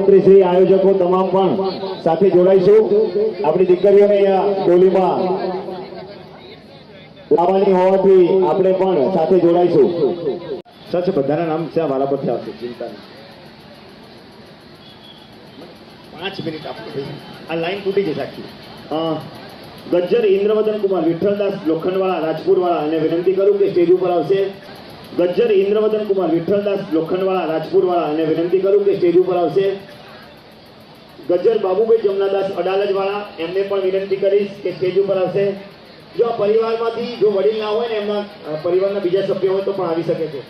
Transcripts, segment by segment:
મંત્રી શ્રી આયોજકો તમામ પણ સાથે જોડાઈશું. આપણી દીકરીઓને અહીંયા ટોલીમાં લાવવાની હોવાથી આપણે પણ સાથે જોડાઈશું. સચ બધાના નામ છે મારા પરથી આવશે, ચિંતા નહીં. 5 મિનિટ આપો ભાઈ, આ લાઈન તૂટી જશે આખી. ગજ્જર ઇન્દ્રવદન કુમાર વિઠ્ઠલદાસ લોખંડવાળા રાજપુરવાળા અને વિનંતી કરું કે સ્ટેજ ઉપર આવશે. ગજ્જર ઇન્દ્રવદન કુમાર વિઠ્ઠલદાસ લોખંડવાળા રાજપુરવાળા અને વિનંતી કરું કે સ્ટેજ ઉપર આવશે. ગજ્જર બાબુભાઈ જમનાદાસ અડાલજવાળા, એમને પણ વિનંતી કરીશ કે સ્ટેજ ઉપર આવશે. જો આ પરિવારમાંથી જો વડીલ ના હોય ને, એમના પરિવારના બીજા સભ્યો હોય તો પણ આવી શકે છે.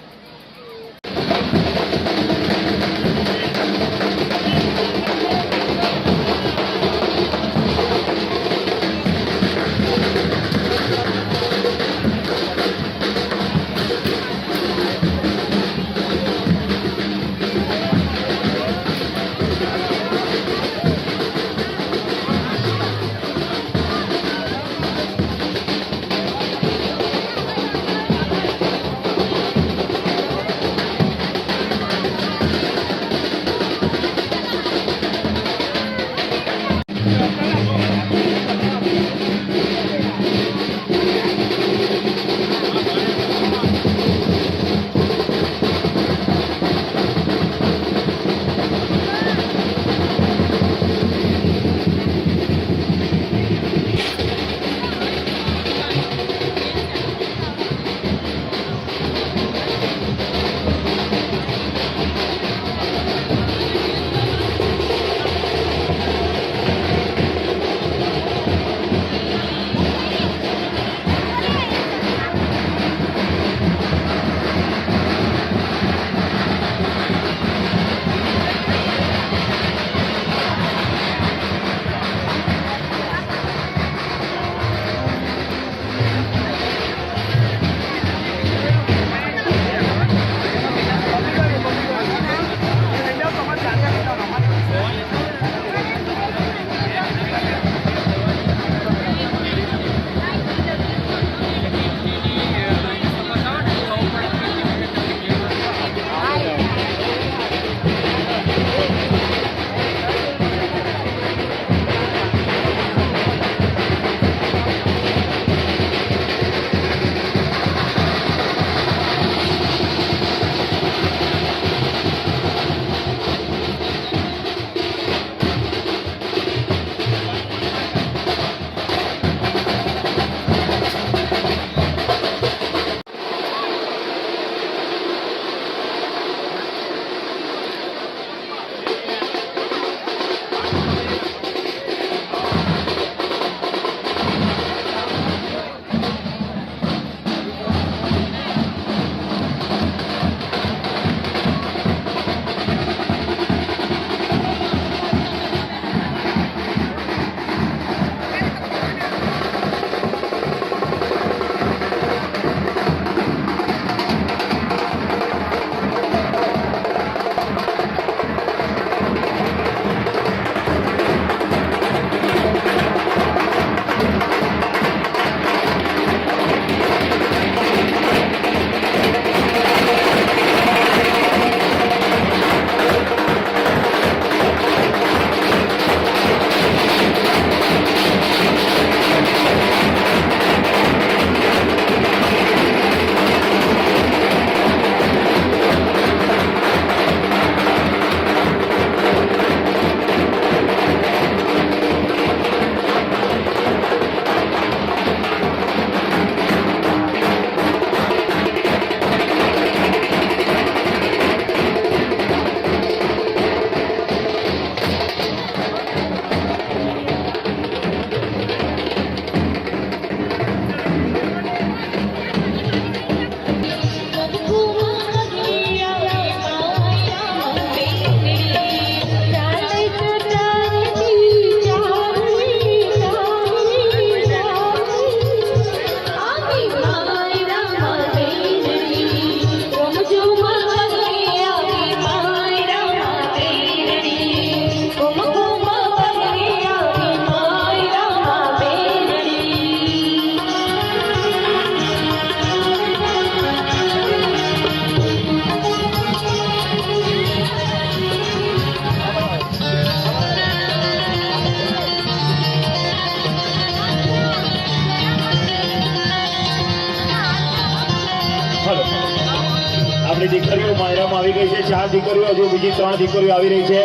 આપણી દીકરીઓ માયરામાં આવી ગઈ છે. 4 દીકરીઓ, હજુ બીજી 3 દીકરીઓ આવી રહી છે.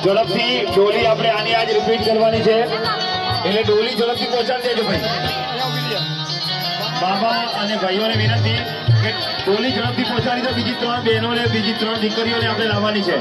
ઝડપથી ડોલી આપણે આની આજ રિપીટ કરવાની છે, એટલે ડોલી ઝડપથી પહોંચાડી દેજો ભાઈ. બાબા અને ભાઈઓને વિનંતી કે ડોલી ઝડપથી પહોંચાડી દો. બીજી 3 બહેનોને, બીજી 3 દીકરીઓને આપણે લાવવાની છે.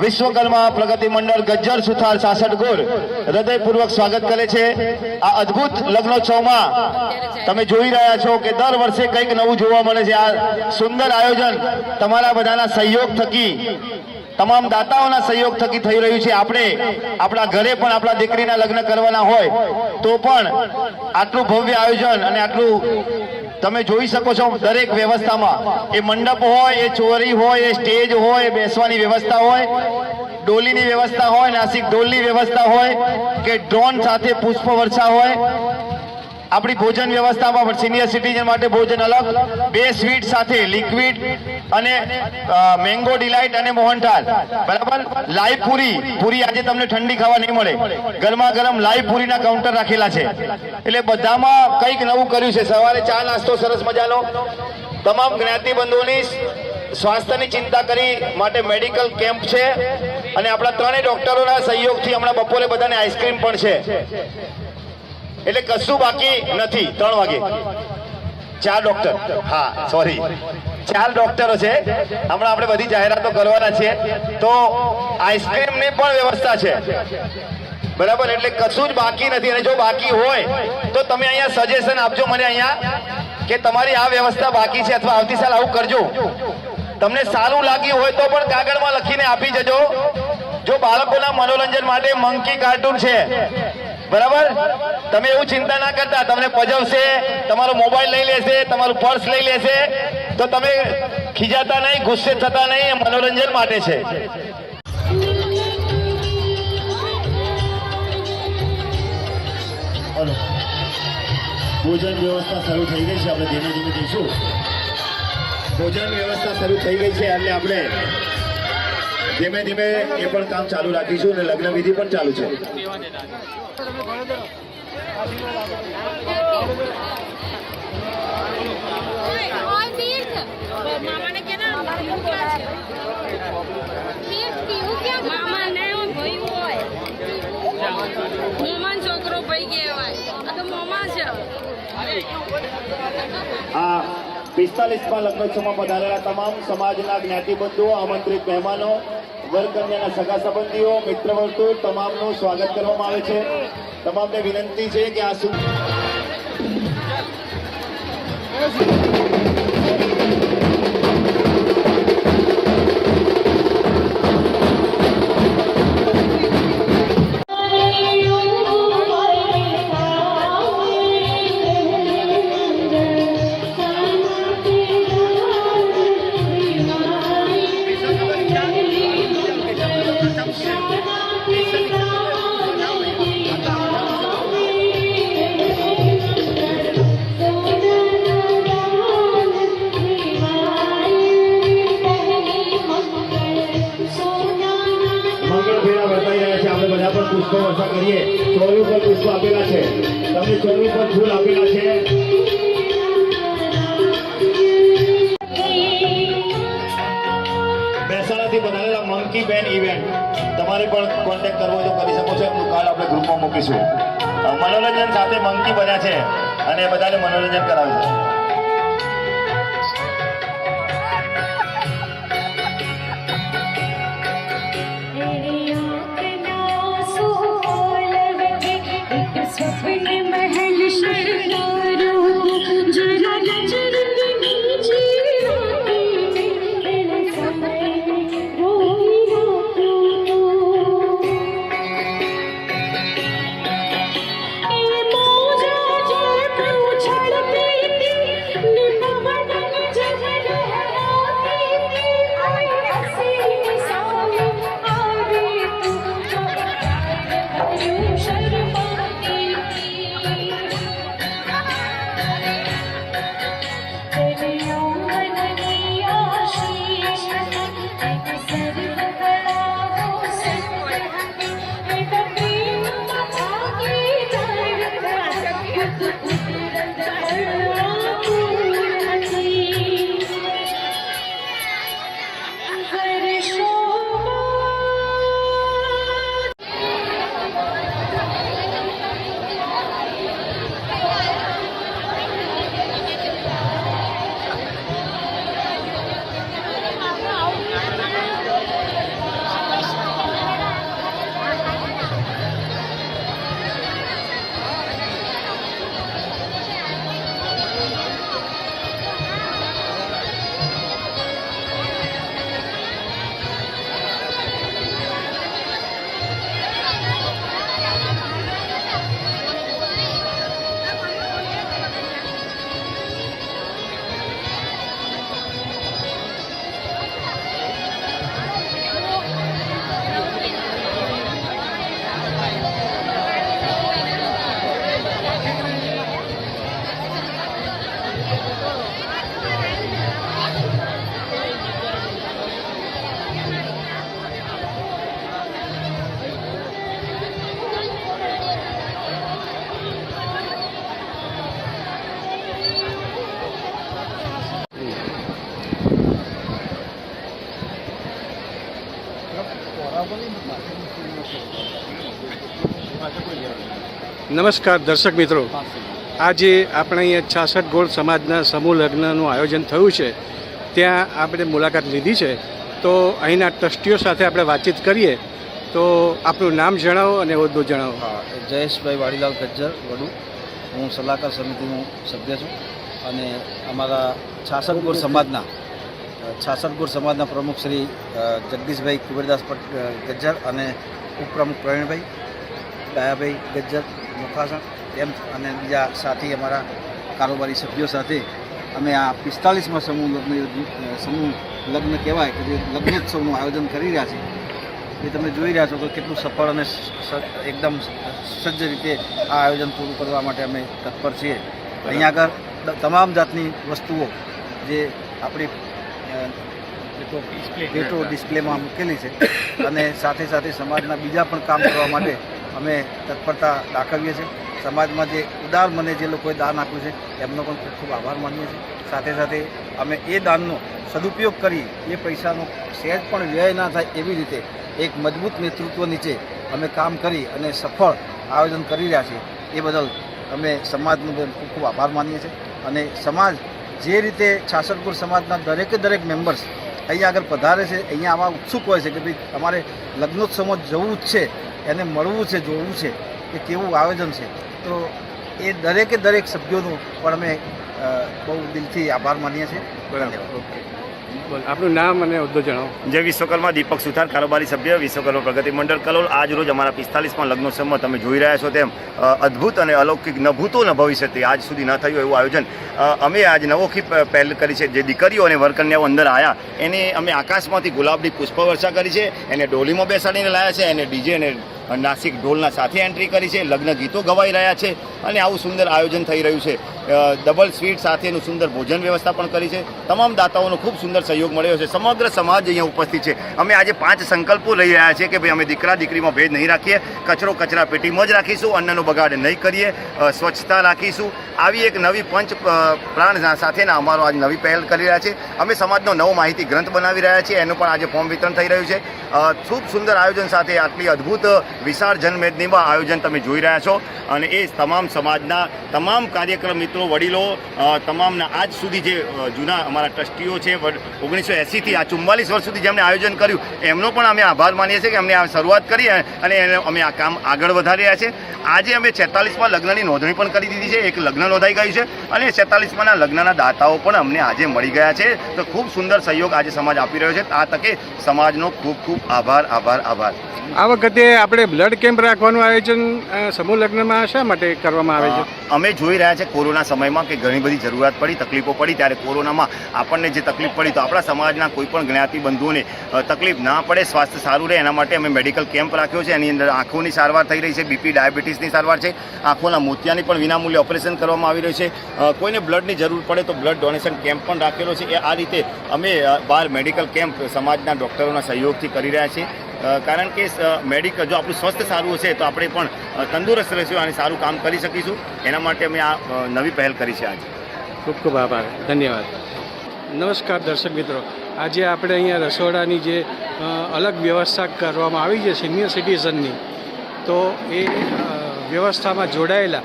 વિશ્વકર્મા પ્રગતિ મંડળ ગજ્જર સુથાર 66 ગોર હૃદયપૂર્વક સ્વાગત કરે છે. આ અદ્ભુત લગ્નોત્સવમાં તમે જોઈ રહ્યા છો કે દર વર્ષે કંઈક નવું જોવા મળે છે. આ સુંદર આયોજન તમારા બધાના સહયોગ થકી, તમામ દાતાઓના સહયોગ થકી થઈ રહ્યું છે. આપણે આપણા ઘરે પણ આપણા દીકરીના લગ્ન કરવાના હોય તો પણ આટલું ભવ્ય આયોજન અને આટલું તમે જોઈ શકો છો. દરેક વ્યવસ્થામાં એ મંડપ હોય, એ ચોરી હોય, એ સ્ટેજ હોય, એ બેસવાની વ્યવસ્થા હોય, ડોલીની વ્યવસ્થા હોય, નાસિક ઢોલની વ્યવસ્થા હોય કે ડ્રોન સાથે પુષ્પ વર્ષા હોય. આપણી ભોજન વ્યવસ્થામાં સિનિયર સિટીઝન માટે ભોજન અલગ, 2 સ્વીટ સાથે લિક્વિડ અને મેંગો ડિલાઇટ અને મોહનથાળ, બરાબર. લાઈવ પૂરી આજે તમને ઠંડી ખાવા નહીં મળે, ગરમા ગરમ લાઈવ પૂરીના કાઉન્ટર રાખેલા છે. એટલે બધામાં કંઈક નવું કર્યું છે. સવારે ચા નાસ્તો સરસ મજાનો. તમામ જ્ઞાતિબંધુઓની સ્વાસ્થ્યની ચિંતા કરી માટે મેડિકલ કેમ્પ છે અને આપણા 3 ડોક્ટરોના સહયોગથી હમણાં બપોરે બધાને આઈસ્ક્રીમ પણ છે. એટલે કશું બાકી નથી. 3 વાગે 4 ડોક્ટર, હા સોરી 4 ડોક્ટરો છે. હમણાં આપણે બધી જાહેરાતો કરવાના છે. તો આઈસ્ક્રીમની પણ વ્યવસ્થા છે, બરાબર. એટલે કશું જ બાકી નથી. અને જો બાકી હોય તો તમે અહીંયા સજેશન આપજો મને અહીંયા કે તમારી આ વ્યવસ્થા બાકી છે અથવા આવતી સાલ આવું કરજો. તમને સારું લાગ્યું હોય તો પણ કાગળમાં લખીને આપી જજો. જો બાળકોના મનોરંજન માટે મંકી કાર્ટૂન છે, બરાબર. તમે એવું ચિંતા ના કરતા, તમને પજવશે, તમારો મોબાઈલ લઈ લેશે, તમારું પર્સ લઈ લેશે, તો તમે ખીજાતા નહીં, ગુસ્સે થતા નહીં. મનોરંજન માટે છે. ભોજન વ્યવસ્થા શરૂ થઈ ગઈ છે. આપણે ધીમે ધીમે જઈશું. ભોજન વ્યવસ્થા શરૂ થઈ ગઈ છે એટલે આપણે ધીમે ધીમે એ પણ કામ ચાલુ રાખીશું અને લગ્ન વિધિ પણ ચાલુ છે. છોકરો ભાઈ કહેવાય આ તો મોમા છે. આ 45માં લગ્નોત્સવમાં પધારેલા તમામ સમાજના જ્ઞાતિબંધુઓ, આમંત્રિત મહેમાનો, વરકન્યાના સગા સંબંધીઓ, મિત્ર વર્તુળ તમામનું સ્વાગત કરવામાં આવે છે. તમામને વિનંતી છે કે આ પુષ્પો વર્ષા કરીએ. ચોરી પર પુષ્પ આપેલા છે, તમને ચોરી પર ફૂલ આપેલા છે. મહેસાણાથી બનાવેલા મંકી બેન ઇવેન્ટ તમારે પણ કોન્ટેક્ટ કરવો હોય તો કરી શકો છો. એમનું કાર્ડ આપણે ગ્રુપમાં મૂકીશું. મનોરંજન સાથે મંકી બન્યા છે અને બધાને મનોરંજન કરાવે છે. નમસ્કાર દર્શક મિત્રો, આજે આપણે અહીંયા 66 ગોળ સમાજના સમૂહ લગ્નનું આયોજન થયું છે, ત્યાં આપણે મુલાકાત લીધી છે. તો અહીંના ટ્રસ્ટીઓ સાથે આપણે વાતચીત કરીએ. તો આપનું નામ જણાવો અને હોદ્દો જણાવો. જયેશભાઈ વાડીલાલ ગજ્જર વડુ, હું સલાહકાર સમિતિનો સભ્ય છું અને અમારા 66 ગોળ સમાજના પ્રમુખ શ્રી જગદીશભાઈ કુબેરદાસ ગજ્જર અને ઉપપ્રમુખ પ્રવીણભાઈ ડાયાભાઈ ગજ્જર મુખાસણ એમ અને બીજા સાથી અમારા કારોબારી સભ્યો સાથે અમે આ 45માં સમૂહ લગ્ન કહેવાય કે જે લગ્નોત્સવનું આયોજન કરી રહ્યા છીએ. એ તમે જોઈ રહ્યા છો કે કેટલું સફળ અને એકદમ સજ્જ રીતે આ આયોજન પૂરું કરવા માટે અમે તત્પર છીએ. અહીંયા આગળ તમામ જાતની વસ્તુઓ જે આપણી ભેટો ડિસ્પ્લેમાં મૂકેલી છે અને સાથે સાથે સમાજના બીજા પણ કામ કરવા માટે અમે તત્પરતા દાખવીએ છીએ. સમાજમાં જે ઉદાર મને જે લોકોએ દાન આપ્યું છે એમનો પણ ખૂબ ખૂબ આભાર માનીએ છીએ. સાથે સાથે અમે એ દાનનો સદુપયોગ કરી એ પૈસાનો સહેજ પણ વ્યય ના થાય એવી રીતે એક મજબૂત નેતૃત્વ નીચે અમે કામ કરી અને સફળ આયોજન કરી રહ્યા છીએ. એ બદલ અમે સમાજનો ખૂબ ખૂબ આભાર માનીએ છીએ. અને સમાજ જે રીતે છાસઠગોળ સમાજના દરેક મેમ્બર્સ અહીંયા આગળ પધારે છે, અહીંયા આવા ઉત્સુક હોય છે કે ભાઈ અમારે લગ્નોત્સવમાં જવું જ છે, એને મળવું છે, જોવું છે કે કેવું આયોજન છે. તો એ દરેક સભ્યોનું પણ અમે બહુ દિલથી આભાર માનીએ છીએ. બરાબર, ઓકે. બોલ, આપનું નામ અને હોદ્દો જણાવો. જય વિશ્વકર્મા, દીપક સુથાર, કારોબારી સભ્ય, વિશ્વકર્મા પ્રગતિ મંડળ કલોલ. આજ રોજ અમારા 45મા લગ્નોત્સવમાં તમે જોઈ રહ્યા છો તેમ અદ્ભુત અને અલૌકિક ન ભૂતો ન ભવિષ્યથી આજ સુધી ન થયું એવું આયોજન અમે આજ નવોખી પહેલ કરી છે. જે દીકરીઓ અને વરકન્યાઓ અંદર આવ્યા એને અમે આકાશમાંથી ગુલાબની પુષ્પવર્ષા કરી છે, એને ડોલીમાં બેસાડીને લાવ્યા છે, એને ડીજે અને નાસિક ઢોલના સાથે એન્ટ્રી કરી છે, લગ્ન ગીતો ગવાઈ રહ્યા છે અને આવું સુંદર આયોજન થઈ રહ્યું છે. ડબલ સ્વીટ સાથેનું સુંદર ભોજન વ્યવસ્થા પણ કરી છે. તમામ દાતાઓનો ખૂબ સુંદર સહયોગ મળ્યો છે. સમગ્ર સમાજ અહીંયા ઉપસ્થિત છે. અમે આજે 5 સંકલ્પો લઈ રહ્યા છીએ કે ભાઈ અમે દીકરા દીકરીમાં ભેદ નહીં રાખીએ, કચરો કચરા પેટીમાં જ રાખીશું, અન્નનો બગાડ નહીં કરીએ, સ્વચ્છતા રાખીશું. આવી એક નવી પંચ પ્રાણ સાથેના અમારો આજ નવી પહેલ કરી રહ્યા છે. અમે સમાજનો નવો માહિતી ગ્રંથ બનાવી રહ્યા છીએ, એનું પણ આજે ફોર્મ વિતરણ થઈ રહ્યું છે. ખૂબ સુંદર આયોજન સાથે આટલી અદ્ભુત વિશાળ જનમેદનીમાં આયોજન તમે જોઈ રહ્યા છો અને એ તમામ સમાજના તમામ કાર્યક્રમ મિત્રો, વડીલો, તમામના આજ સુધી જે જૂના અમારા ટ્રસ્ટીઓ છે 1980થી આ 44 વર્ષ સુધી જેમણે આયોજન કર્યું એમનો પણ અમે આભાર માનીએ છીએ કે અમને આ શરૂઆત કરી અને અમે આ કામ આગળ વધારી રહ્યા છે. આજે અમે 46મા લગ્નની નોંધણી પણ કરી દીધી છે. એક લગ્ન નોંધાઈ ગયું છે અને 46માના લગ્નના દાતાઓ પણ અમને આજે મળી ગયા છે. તો ખૂબ સુંદર સહયોગ આજે સમાજ આપી રહ્યો છે. આ તકે સમાજનો ખૂબ ખૂબ આભાર. આ વખતે આપણે બ્લડ કેમ્પ રાખવાનું આયોજન સમૂહ લગ્નમાં શા માટે કરવામાં આવે છે? અમે જોઈ રહ્યા છે કોરોના સમયમાં કે ઘણી બધી જરૂરિયાત પડી, તકલીફો પડી, ત્યારે કોરોનામાં આપણને જે તકલીફ પડી તો આપણા સમાજના કોઈ પણ જ્ઞાતિ બંધુઓને તકલીફ ના પડે, સ્વાસ્થ્ય સારું રહે એના માટે અમે મેડિકલ કેમ્પ રાખ્યો છે. એની અંદર આંખોની સારવાર થઈ રહી છે, બીપી ડાયાબિટીસની સારવાર છે, આંખોના મોતિયાની પણ વિનામૂલ્યે ઓપરેશન કરવામાં આવી રહ્યું છે. કોઈને બ્લડની જરૂર પડે તો બ્લડ ડોનેશન કેમ્પ પણ રાખેલો છે. આ રીતે અમે 12 મેડિકલ કેમ્પ સમાજના ડૉક્ટરોના સહયોગથી કરી રહ્યા છીએ. કારણ કે મેડિકલ જો આપણું સ્વસ્થ સારું હશે તો આપણે પણ તંદુરસ્ત રહીશું અને સારું કામ કરી શકીશું. એના માટે અમે આ નવી પહેલ કરી છે આજે. ખૂબ ખૂબ આભાર, ધન્યવાદ. નમસ્કાર દર્શક મિત્રો, આજે આપણે અહીંયા રસોડાની જે અલગ વ્યવસ્થા કરવામાં આવી છે સિનિયર સિટીઝનની, તો એ વ્યવસ્થામાં જોડાયેલા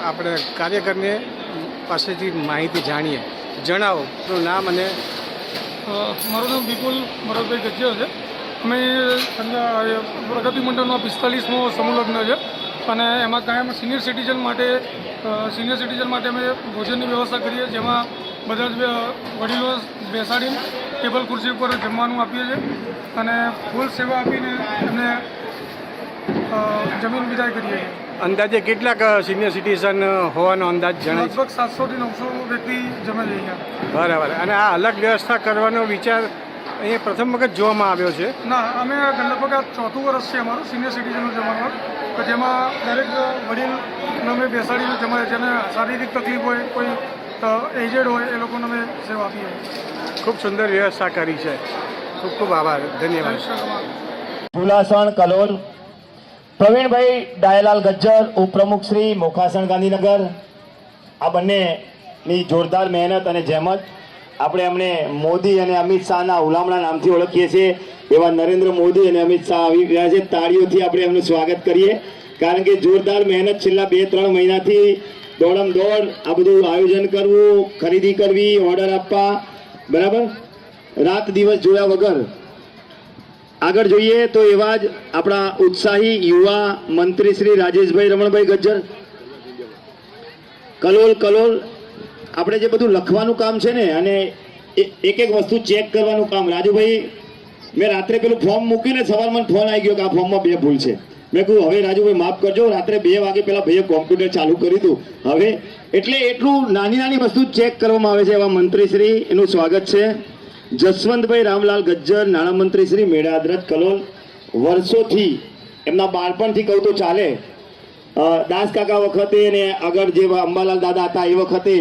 આપણે કાર્યકરને પાસેથી માહિતી જાણીએ. જણાવો આપણું નામ અને. મારું નામ વિપુલ મરોદભાઈ ગજ્જર છે. અમે પ્રગતિ મંડળનો 45મો સમૂહ લગ્ન છે અને એમાં કાયમ સિનિયર સિટીઝન માટે અમે ભોજનની વ્યવસ્થા કરીએ, જેમાં બધા જ વડીલો બેસાડીને ટેબલ ખુરશી ઉપર જમવાનું આપીએ છીએ અને ફૂલ સેવા આપીને એમને જમીન વિદાય કરીએ છીએ. અંદાજે કેટલાક સિનિયર સિટીઝન હોવાનો અંદાજ જણાય? લગભગ 700 થી 900 વ્યક્તિ જમે છે અહીંયા. બરાબર. અને આ અલગ વ્યવસ્થા કરવાનો વિચાર અહીંયા પ્રથમ વખત જોવામાં આવ્યો છે? ના, અમે લગભગ આ 4થું વર્ષ છે અમારું સિનિયર સિટીઝનનું જમવાનું, કે જેમાં દરેક વડીલ અમે બેસાડીને જમાડીએ. જેને શારીરિક તકલીફ હોય, કોઈ એજેડ હોય, એ લોકોને અમે સેવા આપીએ. ખૂબ સુંદર વ્યવસ્થા કરી છે. ખૂબ ખૂબ આભાર, ધન્યવાદ. ચુલાસણ કલોલ, પ્રવીણભાઈ ડાયલાલ ગજ્જર, ઉપપ્રમુખ શ્રી મોખાસણ ગાંધીનગર. આ બંનેની જોરદાર મહેનત અને જહેમત. આપણે એમને મોદી અને અમિત શાહના હુલામણા નામથી ઓળખીએ છીએ એવા નરેન્દ્ર મોદી અને અમિત શાહ આવી રહ્યા છે. તાળીઓથી આપણે એમનું સ્વાગત કરીએ, કારણ કે જોરદાર મહેનત છેલ્લા 2-3 મહિનાથી દોડમ દોડ આ બધું આયોજન કરવું, ખરીદી કરવી, ઓર્ડર આપવા, બરાબર, રાત દિવસ જોયા વગર. આગળ જોઈએ તો એવા જ આપણા ઉત્સાહી યુવા મંત્રી શ્રી રાજેશભાઈ રમણભાઈ ગજ્જર, કલોલ. આપણે જે બધું લખવાનું કામ છે ને અને એક એક વસ્તુ ચેક કરવાનું કામ. રાજુભાઈ, મેં રાત્રે પેલું ફોર્મ મૂક્યું ને, સવારમાં ફોન આવી ગયો કે આ ફોર્મમાં 2 ભૂલ છે. મેં કહ્યું હવે રાજુભાઈ માફ કરજો, રાત્રે 2 વાગે પહેલા ભાઈએ કોમ્પ્યુટર ચાલુ કર્યું હતું. હવે એટલે એટલું નાની વસ્તુ ચેક કરવામાં આવે છે. એવા મંત્રીશ્રી, એનું સ્વાગત છે. જસવંતભાઈ રામલાલ ગજ્જર, નાણામંત્રી શ્રી મેળાદ્રજ કલોલ. વર્ષોથી એમના બાળપણથી કહું તો ચાલે, દાસ કાકા વખતે અને આગળ જે અંબાલાલ દાદા હતા એ વખતે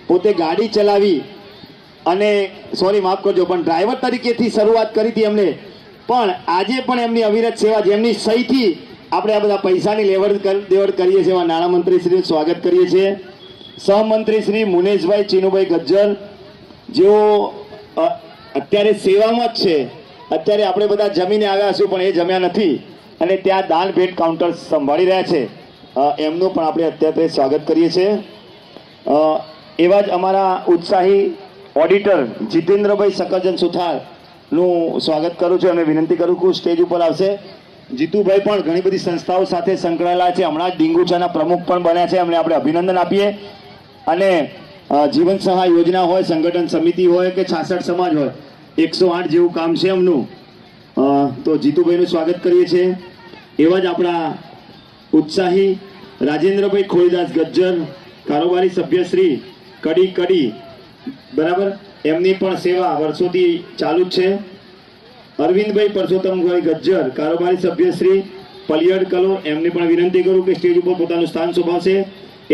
પોતે ગાડી ચલાવી અને સોરી માફ કરજો પણ ડ્રાઈવર તરીકેથી શરૂઆત કરી હતી એમને, પણ આજે પણ એમની અવિરત સેવા જેમની સહીથી આપણે આ બધા પૈસાની દેવડ કરીએ છીએ એવા નાણામંત્રી શ્રીનું સ્વાગત કરીએ છીએ. સહમંત્રી શ્રી મુનેશભાઈ ચીનુભાઈ ગજ્જર જેઓ અત્યારે સેવામાં જ છે. અત્યારે આપણે બધા જમીને આવ્યા છું પણ એ જમ્યા નથી અને ત્યાં દાન ભેટ કાઉન્ટર સંભાળી રહ્યા છે. એમનું પણ આપણે અત્યારે સ્વાગત કરીએ છીએ. એવા જ અમારા ઉત્સાહી ઓડિટર જીતેન્દ્રભાઈ સકરજન સુથારનું સ્વાગત કરું છું અને વિનંતી કરું છું સ્ટેજ ઉપર આવશે. જીતુભાઈ પણ ઘણી બધી સંસ્થાઓ સાથે સંકળાયેલા છે, હમણાં જ ડીંગુચાના પ્રમુખ પણ બન્યા છે, એમને આપણે અભિનંદન આપીએ. અને જીવન સહાય યોજના હોય, સંગઠન સમિતિ હોય કે 66 સમાજ હોય, 108 જેવું કામ છે એમનું. તો જીતુભાઈનું સ્વાગત કરીએ છીએ. એવા જ આપણા ઉત્સાહી રાજેન્દ્રભાઈ ખોડીદાસ ગજ્જર કારોબારી સભ્યશ્રી કડી બરાબર, એમની પણ સેવા વર્ષોથી ચાલુ જ છે. અરવિંદભાઈ પરસોત્તમભાઈ ગજ્જર કારોબારી સભ્યશ્રી પલિયડ કલોર, એમની પણ વિનંતી કરું કે સ્ટેજ ઉપર પોતાનું સ્થાન શોભાવશે.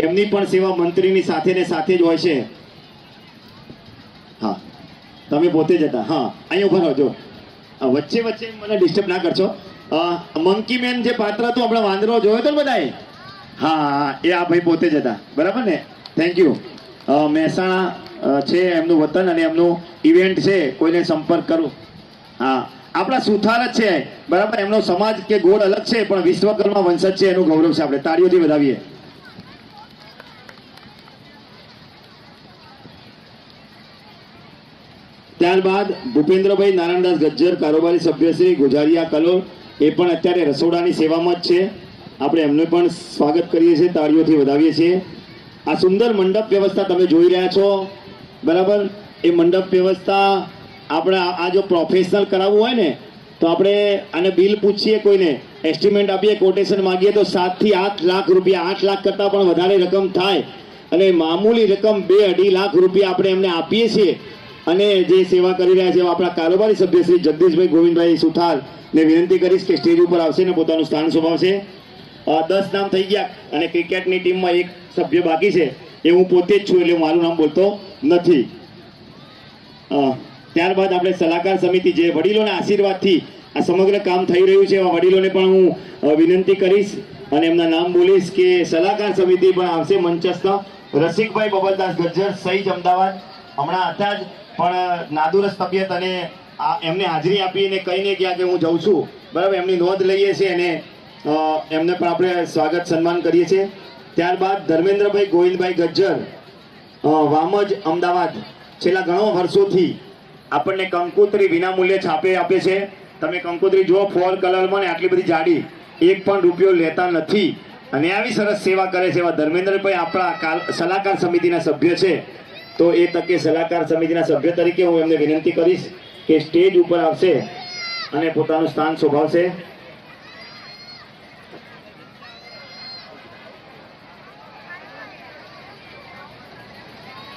એમની પણ સેવા મંત્રીની સાથે ને સાથે જ હોય છે. હા, તમે પોતે જ હતા. હા, અહીંયા ઉભા રહેજો, વચ્ચે વચ્ચે મને ડિસ્ટર્બ ના કરશો. મંકી મેન જે પાત્ર હતું હમણાં વાંદરો જોયો હતો ને બધાએ? હા, એ આ ભાઈ પોતે જ હતા, બરાબર ને? Thank you. મહેસાણા છે એમનું વતન અને એમનું ઇવેન્ટ છે, કોઈને સંપર્ક કરું. હા, આપણા સુથાર જ છે, બરાબર. એમનો સમાજ કે ગોળ અલગ છે પણ વિશ્વકર્મા વંશજ છે, એનું ગૌરવ છે. આપણે તાળીઓથી વધાવીએ. ત્યારબાદ ભૂપેન્દ્રભાઈ નારાયણદાસ ગજ્જર કારોબારી સભ્યશ્રી ગુજારિયા કલોલ, એ પણ અત્યારે રસોડાની સેવામાં જ છે. આપણે એમનું પણ સ્વાગત કરીએ છીએ, તાળીઓથી વધાવીએ છીએ. આ સુંદર મંડપ વ્યવસ્થા તમે જોઈ રહ્યા છો, બરાબર. એ મંડપ વ્યવસ્થા આપણે આ જો પ્રોફેશનલ કરાવવું હોય ને તો આપણે આને બિલ પૂછીએ, કોઈને એસ્ટિમેટ આપીએ, કોટેશન માંગીએ તો 7 થી 8 લાખ રૂપિયા, 8 લાખ કરતાં પણ વધારે રકમ થાય. અને મામૂલી રકમ 2-2.5 લાખ રૂપિયા આપણે એમને આપીએ છીએ. અને જે સેવા કરી રહ્યા છે આપણા કારોબારી સભ્ય શ્રી જગદીશભાઈ ગોવિંદભાઈ સુથાર ને વિનંતી કરીશ કે સ્ટેજ ઉપર આવશે ને પોતાનું સ્થાન શોભાવશે. 10 નામ થઈ ગયા અને ક્રિકેટની ટીમમાં એક સભ્ય બાકી છે, એ હું પોતે જ છું એટલે મારું નામ બોલતો નથી. ત્યારબાદ આપણે સલાહકાર સમિતિ, જે વડીલોના આશીર્વાદથી આ સમગ્ર કામ થઈ રહ્યું છે, એવા વડીલોને પણ હું વિનંતી કરીશ અને એમના નામ બોલીશ કે સલાહકાર સમિતિ પણ આવશે મંચસ્થ. રસિકભાઈ બબલદાસ ગજ્જર, સહીજ અમદાવાદ, હમણાં હતા જ પણ નાદુરસ્ત તબિયત અને એમને હાજરી આપીને કહીને ગયા કે હું જઉં છું, બરાબર. એમની નોંધ લઈએ છીએ અને એમને પણ આપણે સ્વાગત સન્માન કરીએ છીએ. ત્યારબાદ ધર્મેન્દ્રભાઈ ગોવિંદભાઈ ગજ્જર, વામજ અમદાવાદ, છેલ્લા ઘણો વર્ષોથી આપણને કંકોત્રી વિનામૂલ્યે છાપે આપે છે. તમે કંકોત્રી જુઓ, 4 કલરમાં ને આટલી બધી જાડી, 1 પણ રૂપિયો લેતા નથી અને આવી સરસ સેવા કરે છે. એવા ધર્મેન્દ્રભાઈ આપણા સલાહકાર સમિતિના સભ્ય છે. તો એ તકે સલાહકાર સમિતિના સભ્ય તરીકે હું એમને વિનંતી કરીશ કે સ્ટેજ ઉપર આવશે અને પોતાનું સ્થાન શોભાવશે.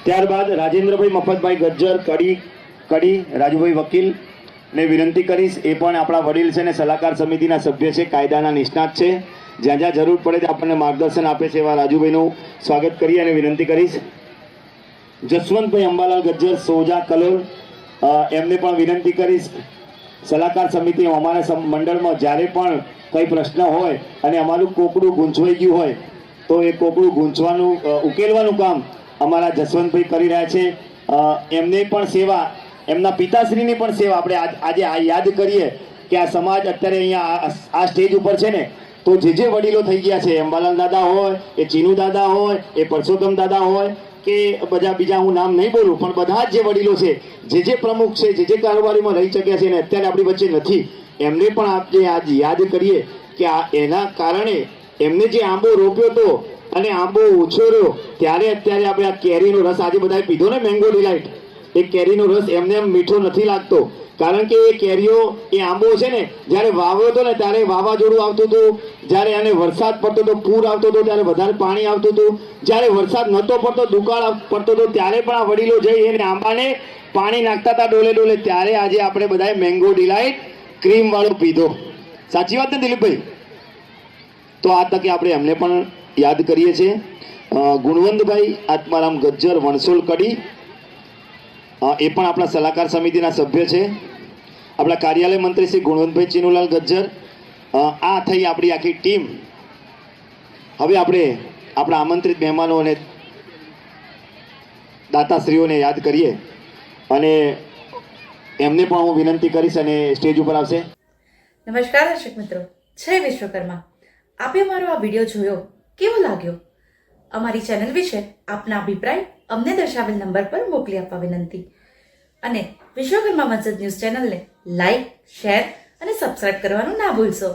ત્યારબાદ રાજેન્દ્રભાઈ મફતભાઈ ગજ્જર કડી, રાજુભાઈ વકીલ ને વિનંતી કરીશ, એ પણ આપણા વડીલ છે ને સલાહકાર સમિતિના સભ્ય છે, કાયદાના નિષ્ણાત છે, જ્યાં જ્યાં જરૂર પડે આપણને માર્ગદર્શન આપે છે. એવા રાજુભાઈનું સ્વાગત કરી અને વિનંતી કરીશ. જસવંતભાઈ અંબાલાલ ગજ્જર, સોજા કલોલ, એમને પણ વિનંતી કરીશ. સલાહકાર સમિતિ અમારા મંડળમાં જ્યારે પણ કંઈ પ્રશ્ન હોય અને અમારું કોકડું ગૂંચવાઈ ગયું હોય તો એ કોકડું ગૂંચવાનું ઉકેલવાનું કામ અમારા જસવંતભાઈ કરી રહ્યા છે. એમને પણ સેવા, એમના પિતાશ્રીની પણ સેવા આપણે આજે યાદ કરીએ કે આ સમાજ અત્યારે અહીંયા આ સ્ટેજ ઉપર છે ને, તો જે વડીલો થઈ ગયા છે, અંબાલાલ દાદા હોય, એ ચીનુ દાદા હોય, એ પરસોત્તમ દાદા હોય કે બધા બીજા, હું નામ નહીં બોલું, પણ બધા જ જે વડીલો છે, જે પ્રમુખ છે, જે કારોબારીમાં રહી શક્યા છે ને અત્યારે આપણી વચ્ચે નથી, એમને પણ આપણે આજ યાદ કરીએ કે એના કારણે એમને જે આંબો રોપ્યો હતો અને આંબો ઉછેર્યો ત્યારે અત્યારે આપણે આ કેરીનો રસ આજે બધાએ પીધો ને, મેંગો ડિલાઇટ, એ કેરીનો રસ એમને એમ મીઠો નથી લાગતો. કારણ કે એ કેરીઓ, એ આંબો છે ને, જ્યારે વાવ્યો હતો ને ત્યારે વાવાઝોડું આવતું હતું, જ્યારે એને વરસાદ પડતો હતો, પૂર આવતો હતો ત્યારે વધારે પાણી આવતું હતું, જ્યારે વરસાદ નહોતો પડતો, દુકાળ પડતો હતો ત્યારે પણ આ વડીલો જઈ એને આંબાને પાણી નાખતા હતા ડોલે, ત્યારે આજે આપણે બધાએ મેંગો ડિલાઇટ ક્રીમ વાળો પીધો. સાચી વાત ને દિલીપભાઈ? તો આ તકે આપણે એમને પણ યાદ કરીએ છીએ. ગુણવંતભાઈ આત્મારામ ગજ્જર, વણસોલ કડી, એ પણ આપણા સલાહકાર સમિતિના સભ્ય છે. આપણા કાર્યાલય મંત્રી શ્રી ગુણવંતભાઈ ચિનુલાલ ગજ્જર. આ થઈ આપણી આખી ટીમ. હવે આપણે આપણા આમંત્રિત મહેમાનો અને દાતાશ્રીઓને યાદ કરીએ અને એમને પણ હું વિનંતી કરીશ અને સ્ટેજ ઉપર આવશે. નમસ્કાર દર્શક મિત્રો, જય વિશ્વકર્મા. આપે અમારો આ વિડીયો જોયો, કેવો લાગ્યો? અમારી ચેનલ વિશે આપના અભિપ્રાય અમને દર્શાવેલ નંબર પર મોકલી આપવા વિનંતી. અને વિશ્વકર્મા વંશજ ન્યૂઝ ચેનલને લાઈક, શેર અને સબસ્ક્રાઇબ કરવાનું ના ભૂલશો.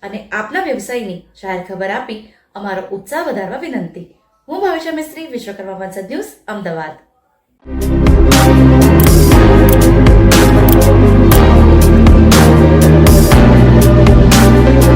અને આપના વ્યવસાયની જાહેર ખબર આપી અમારો ઉત્સાહ વધારવા વિનંતી. હું ભાવિશા મિસ્ત્રી, વિશ્વકર્મા વંશજ ન્યૂઝ, અમદાવાદ.